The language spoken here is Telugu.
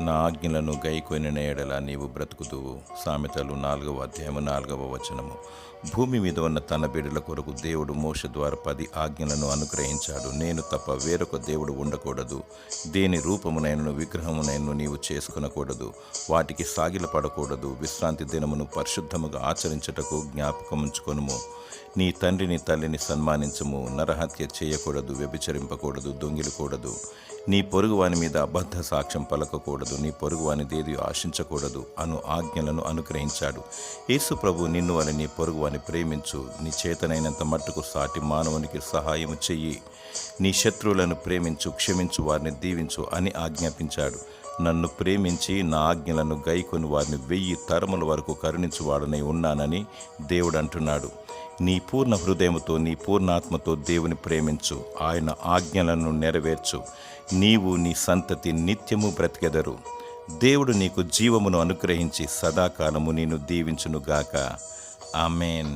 నా ఆజ్ఞలను గైకొనిన ఎడల నీవు బ్రతుకుదువు. సామెతలు 4:4. భూమి మీద ఉన్న తన బిడ్డల కొరకు దేవుడు మోషే ద్వారా 10 ఆజ్ఞలను అనుగ్రహించాడు. నేను తప్ప వేరొక దేవుడు ఉండకూడదు. దేని రూపమునైనను విగ్రహమునైనను నీవు చేసుకొనకూడదు. వాటికి సాగిలపడకూడదు. విశ్రాంతి దినమును పరిశుద్ధముగా ఆచరించుటకు జ్ఞాపకముంచుకొనుము. నీ తండ్రిని తల్లిని సన్మానించుము. నరహత్య చేయకూడదు. వ్యభిచరింపకూడదు. దొంగిలకూడదు. నీ పొరుగువాని మీద అబద్ధ సాక్ష్యం పలకకూడదు. నీ పొరుగువాని దేది ఆశించకూడదు అను ఆజ్ఞలను అనుగ్రహించాడు. యేసు ప్రభు నిన్ను వలె నీ పొరుగువాని ప్రేమించు. నీ చేతనైనంత మట్టుకు సాటి మానవునికి సహాయము చెయ్యి. నీ శత్రువులను ప్రేమించు, క్షమించు, వారిని దీవించు అని ఆజ్ఞాపించాడు. నన్ను ప్రేమించి నా ఆజ్ఞలను గైకొని వారిని 1000 తరముల వరకు కరుణించువాడనై ఉన్నానని దేవుడు అంటున్నాడు. నీ పూర్ణ హృదయముతో, నీ పూర్ణాత్మతో దేవుని ప్రేమించు. ఆయన ఆజ్ఞలను నెరవేర్చు. నీవు నీ సంతతి నిత్యము బ్రతికెదరు. దేవుడు నీకు జీవమును అనుగ్రహించి సదాకాలము నిన్ను దీవించునుగాక. ఆమేన్.